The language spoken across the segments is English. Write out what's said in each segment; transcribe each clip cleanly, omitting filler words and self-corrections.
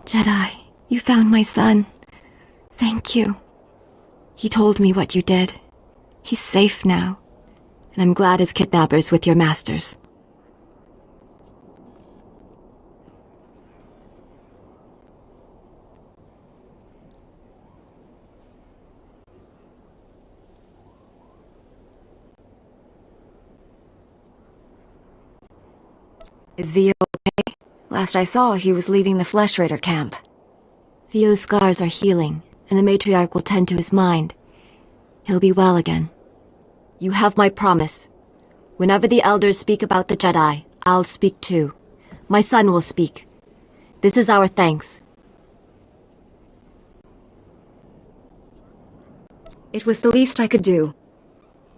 Jedi, you found my son. Thank you. He told me what you did. He's safe now, and I'm glad his kidnapper's with your masters. Is Vio okay? Last I saw, he was leaving the Flesh Raider camp. Vio's scars are healing, and the matriarch will tend to his mind. He'll be well again. You have my promise. Whenever the elders speak about the Jedi, I'll speak too. My son will speak. This is our thanks. It was the least I could do.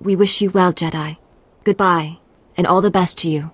We wish you well, Jedi. Goodbye, and all the best to you.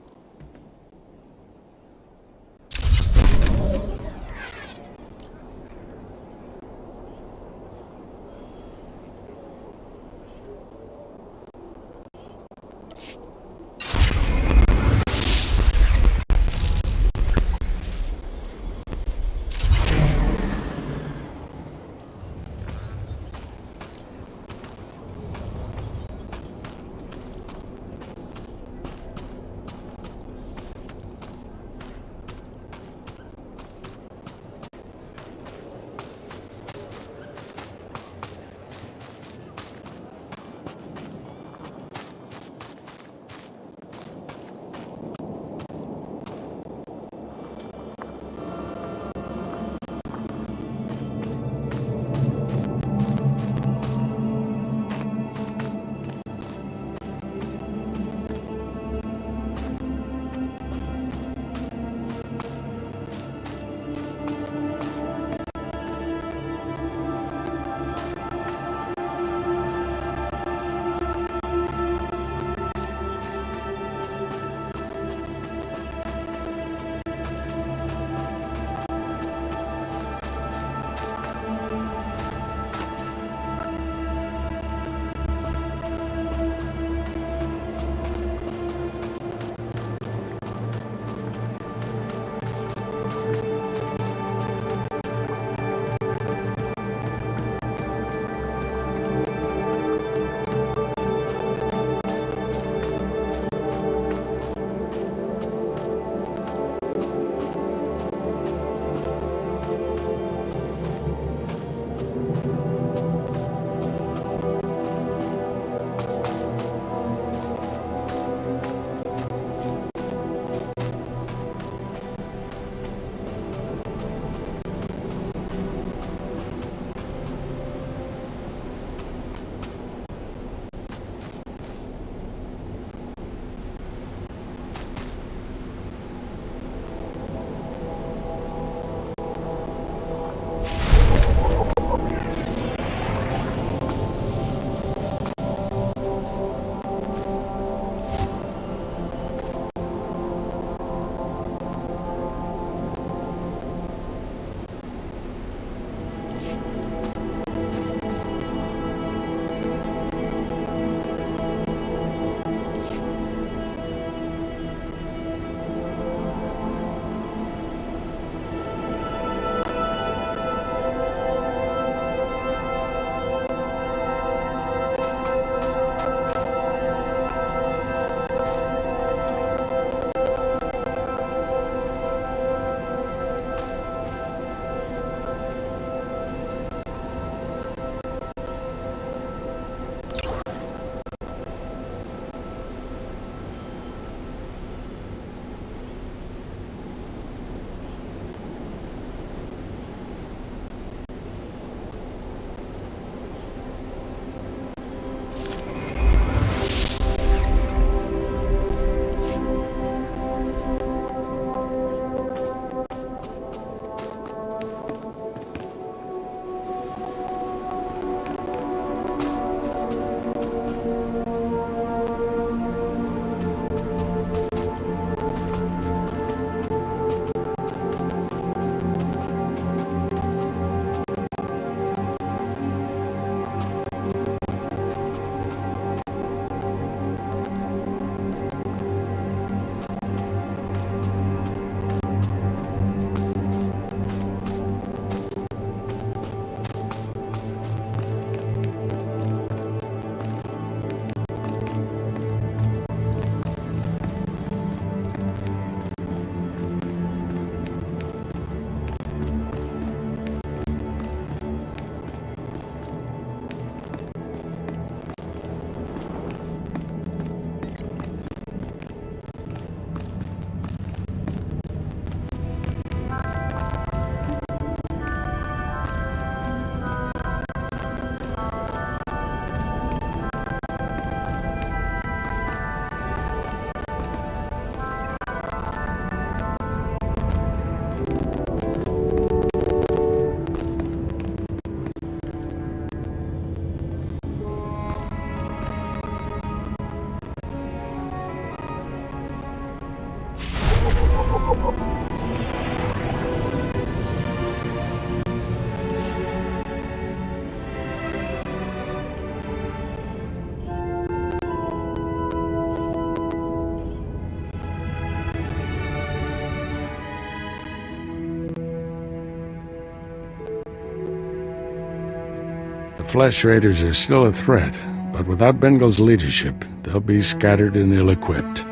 Flesh Raiders are still a threat, but without Bengal's leadership, they'll be scattered and ill-equipped.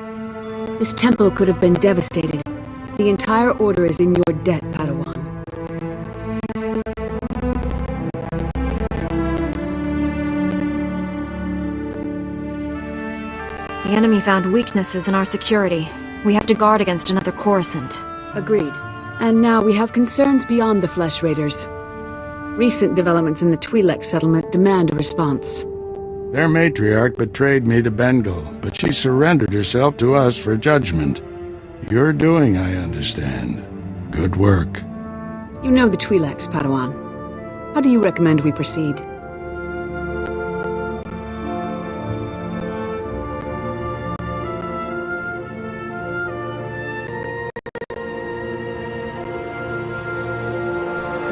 This temple could have been devastated. The entire order is in your debt, Padawan. The enemy found weaknesses in our security. We have to guard against another Coruscant. Agreed. And now we have concerns beyond the Flesh Raiders. Recent developments in the Twi'lek settlement demand a response. Their matriarch betrayed me to Bengal, but she surrendered herself to us for judgment. You're doing, I understand. Good work. You know the Twi'leks, Padawan. How do you recommend we proceed?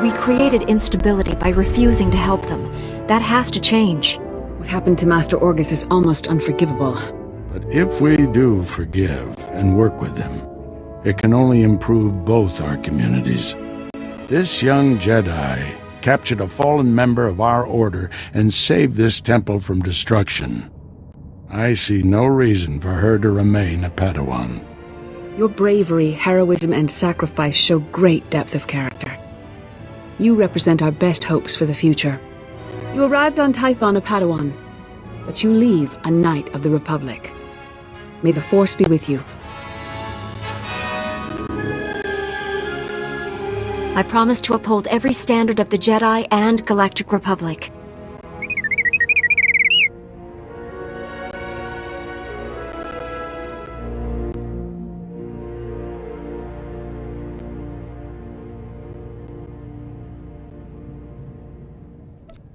We created instability by refusing to help them. That has to change. What happened to Master Orgus is almost unforgivable. But if we do forgive and work with them, it can only improve both our communities. This young Jedi captured a fallen member of our order and saved this temple from destruction. I see no reason for her to remain a Padawan. Your bravery, heroism, and sacrifice show great depth of character. You represent our best hopes for the future. You arrived on Tython a Padawan, but you leave a Knight of the Republic. May the Force be with you. I promise to uphold every standard of the Jedi and Galactic Republic.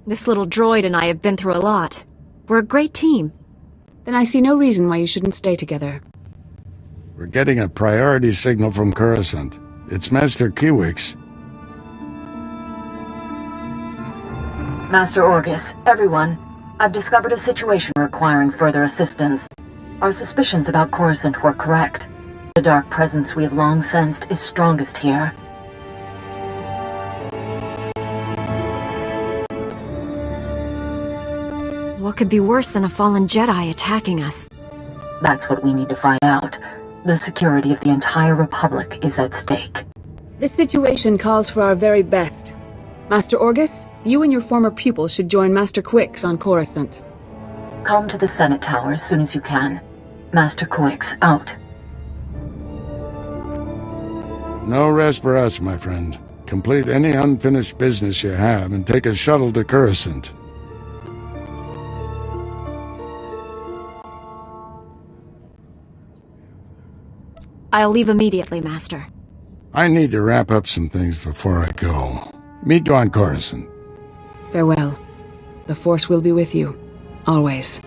This little droid and I have been through a lot. We're a great team. Then I see no reason why you shouldn't stay together. We're getting a priority signal from Coruscant. It's Master Kiwix. Master Orgus, everyone. I've discovered a situation requiring further assistance. Our suspicions about Coruscant were correct. The dark presence we have long sensed is strongest here. What could be worse than a fallen Jedi attacking us? That's what we need to find out. The security of the entire Republic is at stake. This situation calls for our very best. Master Orgus, you and your former pupil should join Master Quix on Coruscant. Come to the Senate Tower as soon as you can. Master Quix, out. No rest for us, my friend. Complete any unfinished business you have and take a shuttle to Coruscant. I'll leave immediately, Master. I need to wrap up some things before I go. Meet you on Coruscant. Farewell. The Force will be with you. Always.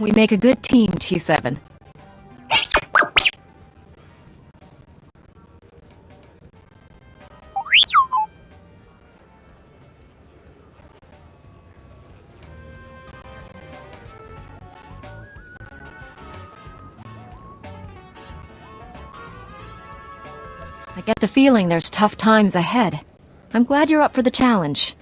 We make a good team, T7. I get the feeling there's tough times ahead. I'm glad you're up for the challenge.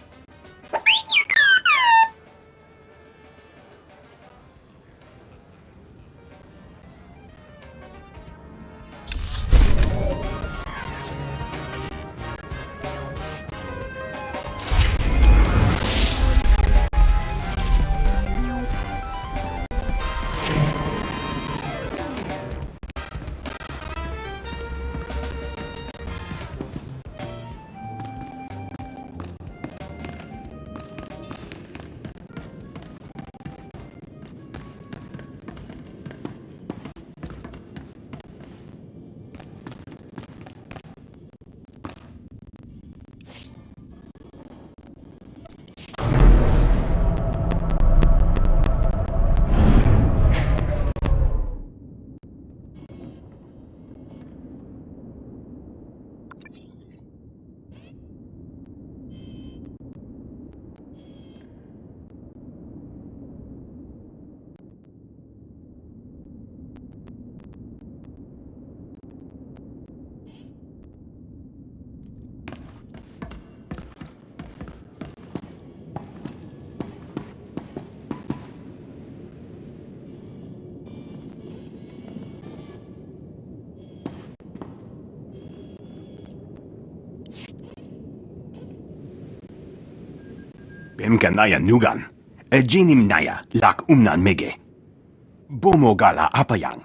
Bemkanaya nugan, jinim naya lak umnan mege. Bomogala apayang,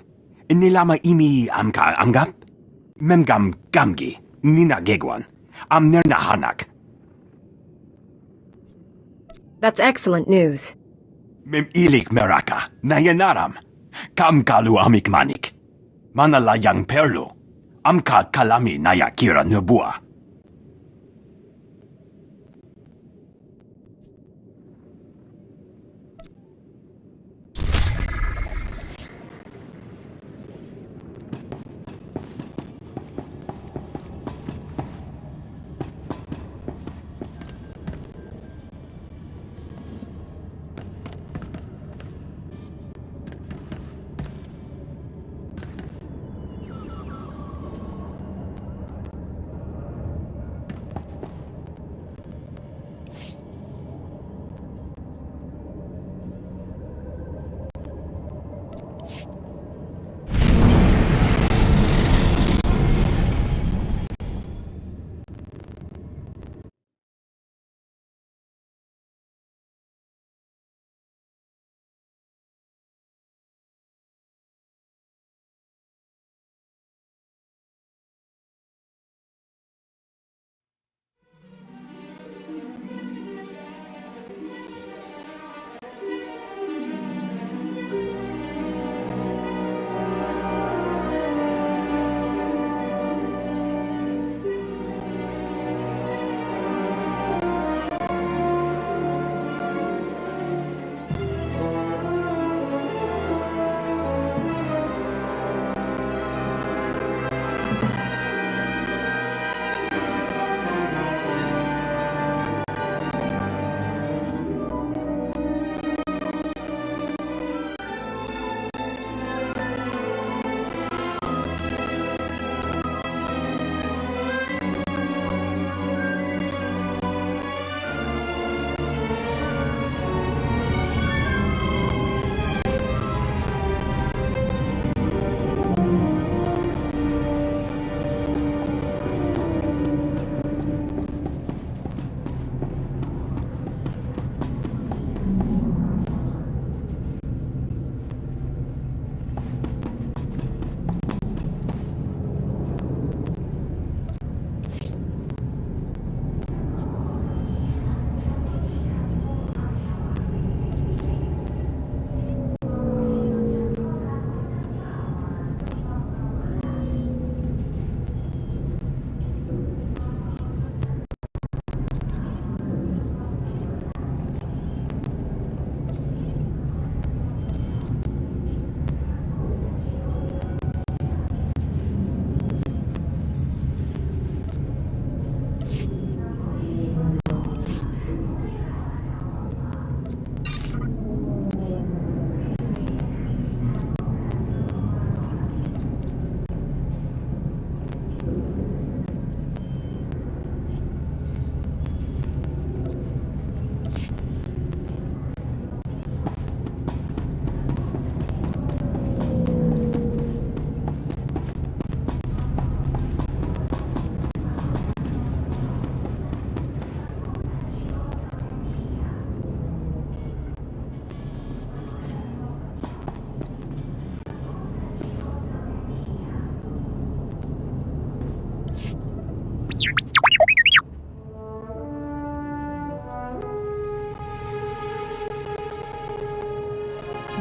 nilama imi amka amgap? Memgam gamgi, nina gegwan, amnerna hanak. That's excellent news. Mem ilik meraka, nayanaram. Kam kalu amik manik. Manalayang perlo. Amka kalami naya kira nubua.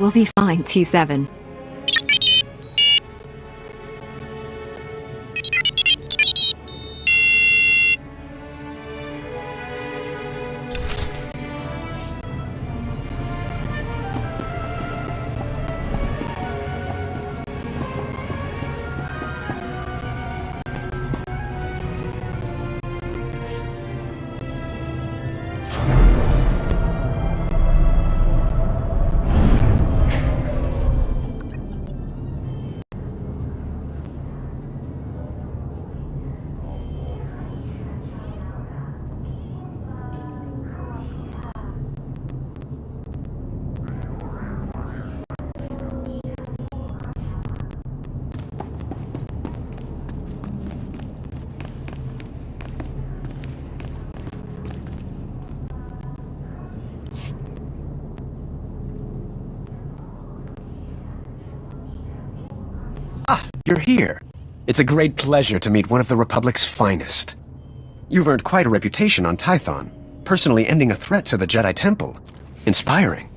We'll be fine, T7. You're here. It's a great pleasure to meet one of the Republic's finest. You've earned quite a reputation on Tython, personally ending a threat to the Jedi Temple. Inspiring.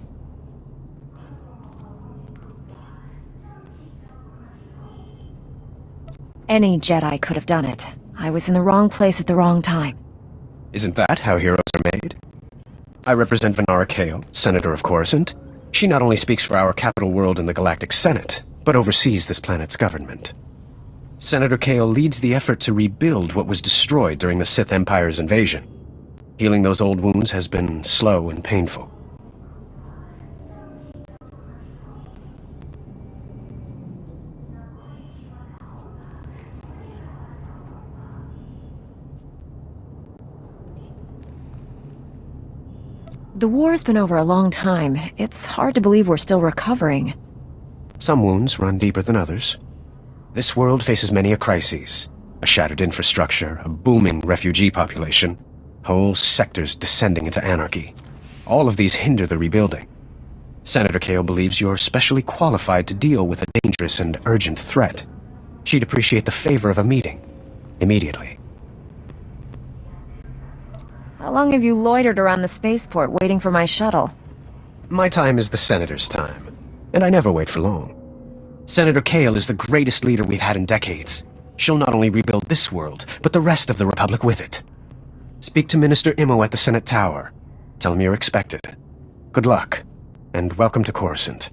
Any Jedi could have done it. I was in the wrong place at the wrong time. Isn't that how heroes are made? I represent Venara Kale, Senator of Coruscant. She not only speaks for our capital world in the Galactic Senate, but oversees this planet's government. Senator Kale leads the effort to rebuild what was destroyed during the Sith Empire's invasion. Healing those old wounds has been slow and painful. The war's been over a long time. It's hard to believe we're still recovering. Some wounds run deeper than others. This world faces many a crisis. A shattered infrastructure, a booming refugee population, whole sectors descending into anarchy. All of these hinder the rebuilding. Senator Kale believes you're specially qualified to deal with a dangerous and urgent threat. She'd appreciate the favor of a meeting. Immediately. How long have you loitered around the spaceport waiting for my shuttle? My time is the Senator's time, and I never wait for long. Senator Kale is the greatest leader we've had in decades. She'll not only rebuild this world, but the rest of the Republic with it. Speak to Minister Imo at the Senate Tower. Tell him you're expected. Good luck, and welcome to Coruscant.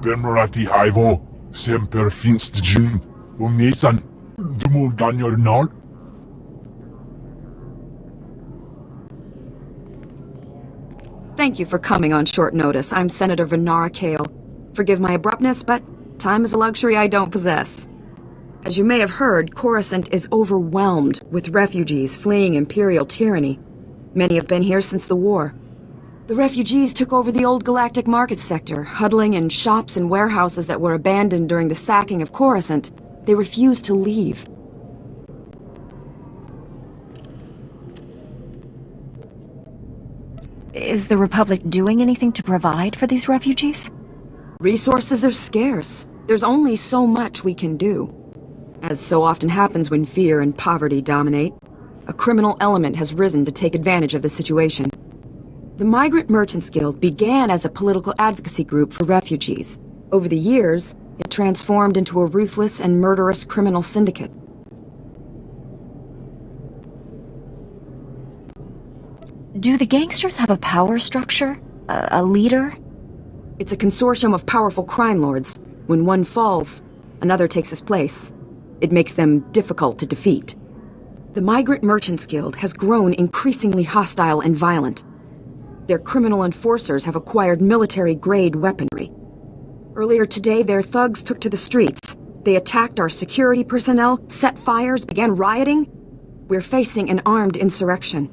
Bemrati Haivo, Semper Finst Jun, Umesan, Dumul Ganyor Nard. Thank you for coming on short notice. I'm Senator Venara Kale. Forgive my abruptness, but time is a luxury I don't possess. As you may have heard, Coruscant is overwhelmed with refugees fleeing Imperial tyranny. Many have been here since the war. The refugees took over the old galactic market sector, huddling in shops and warehouses that were abandoned during the sacking of Coruscant. They refused to leave. Is the Republic doing anything to provide for these refugees? Resources are scarce. There's only so much we can do. As so often happens when fear and poverty dominate, a criminal element has risen to take advantage of the situation. The Migrant Merchants Guild began as a political advocacy group for refugees. Over the years, it transformed into a ruthless and murderous criminal syndicate. Do the gangsters have a power structure? A leader? It's a consortium of powerful crime lords. When one falls, another takes his place. It makes them difficult to defeat. The Migrant Merchants Guild has grown increasingly hostile and violent. Their criminal enforcers have acquired military-grade weaponry. Earlier today, their thugs took to the streets. They attacked our security personnel, set fires, began rioting. We're facing an armed insurrection.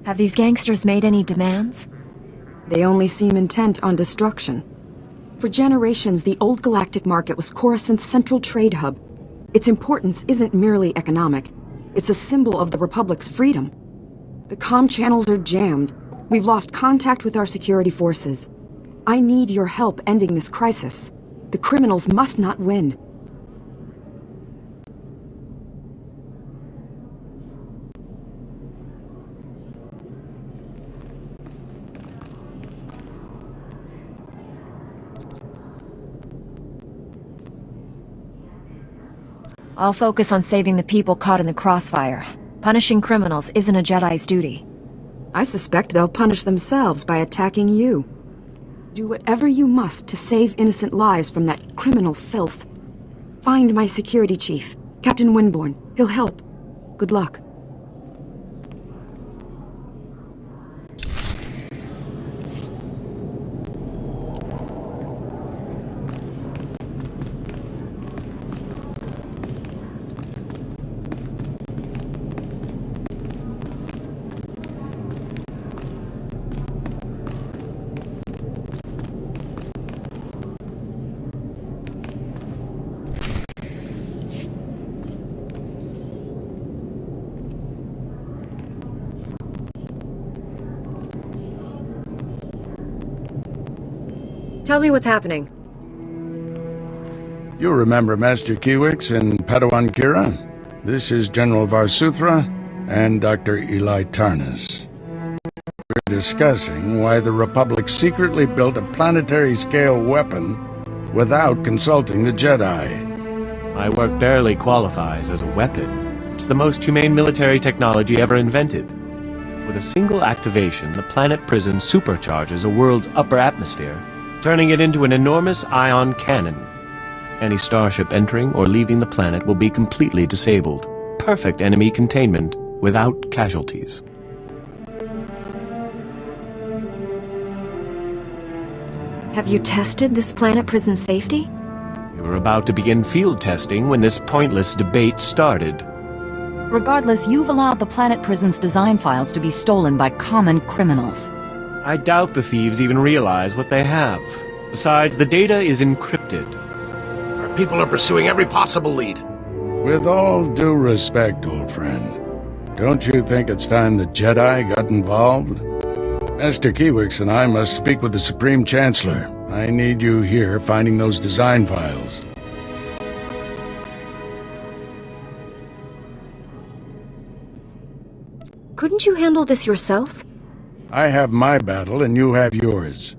Have these gangsters made any demands? They only seem intent on destruction. For generations, the old galactic market was Coruscant's central trade hub. Its importance isn't merely economic. It's a symbol of the Republic's freedom. The comm channels are jammed. We've lost contact with our security forces. I need your help ending this crisis. The criminals must not win. I'll focus on saving the people caught in the crossfire. Punishing criminals isn't a Jedi's duty. I suspect they'll punish themselves by attacking you. Do whatever you must to save innocent lives from that criminal filth. Find my security chief, Captain Winborn. He'll help. Good luck. Tell me what's happening. You remember Master Kiwix and Padawan Kira? This is General Varsuthra and Dr. Eli Tarnas. We're discussing why the Republic secretly built a planetary-scale weapon without consulting the Jedi. My work barely qualifies as a weapon. It's the most humane military technology ever invented. With a single activation, the planet prison supercharges a world's upper atmosphere, turning it into an enormous ion cannon. Any starship entering or leaving the planet will be completely disabled. Perfect enemy containment without casualties. Have you tested this planet prison safety? We were about to begin field testing when this pointless debate started. Regardless, you've allowed the planet prison's design files to be stolen by common criminals. I doubt the thieves even realize what they have. Besides, the data is encrypted. Our people are pursuing every possible lead. With all due respect, old friend, don't you think it's time the Jedi got involved? Master Kiwix and I must speak with the Supreme Chancellor. I need you here finding those design files. Couldn't you handle this yourself? I have my battle and you have yours.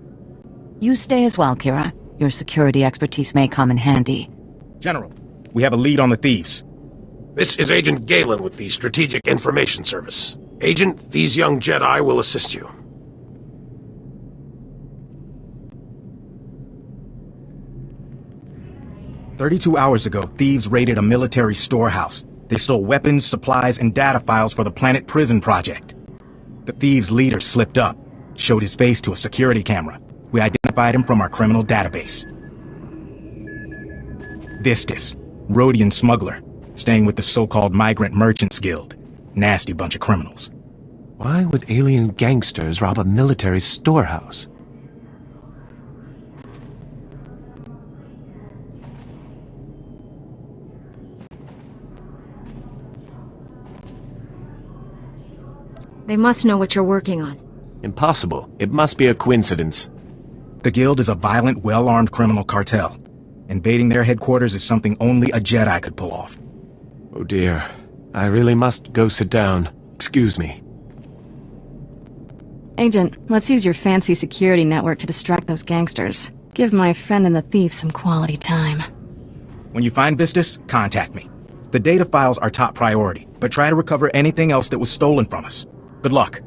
You stay as well, Kira. Your security expertise may come in handy. General, we have a lead on the thieves. This is Agent Galen with the Strategic Information Service. Agent, these young Jedi will assist you. "32 hours ago, thieves raided a military storehouse. They stole weapons, supplies, and data files for the Planet Prison Project. The thieves' leader slipped up, showed his face to a security camera. We identified him from our criminal database. Vistus, Rhodian smuggler, staying with the so-called Migrant Merchants Guild. Nasty bunch of criminals. Why would alien gangsters rob a military storehouse? They must know what you're working on. Impossible. It must be a coincidence. The Guild is a violent, well-armed criminal cartel. Invading their headquarters is something only a Jedi could pull off. Oh dear. I really must go sit down. Excuse me. Agent, let's use your fancy security network to distract those gangsters. Give my friend and the thief some quality time. When you find Vistus, contact me. The data files are top priority, but try to recover anything else that was stolen from us. Good luck.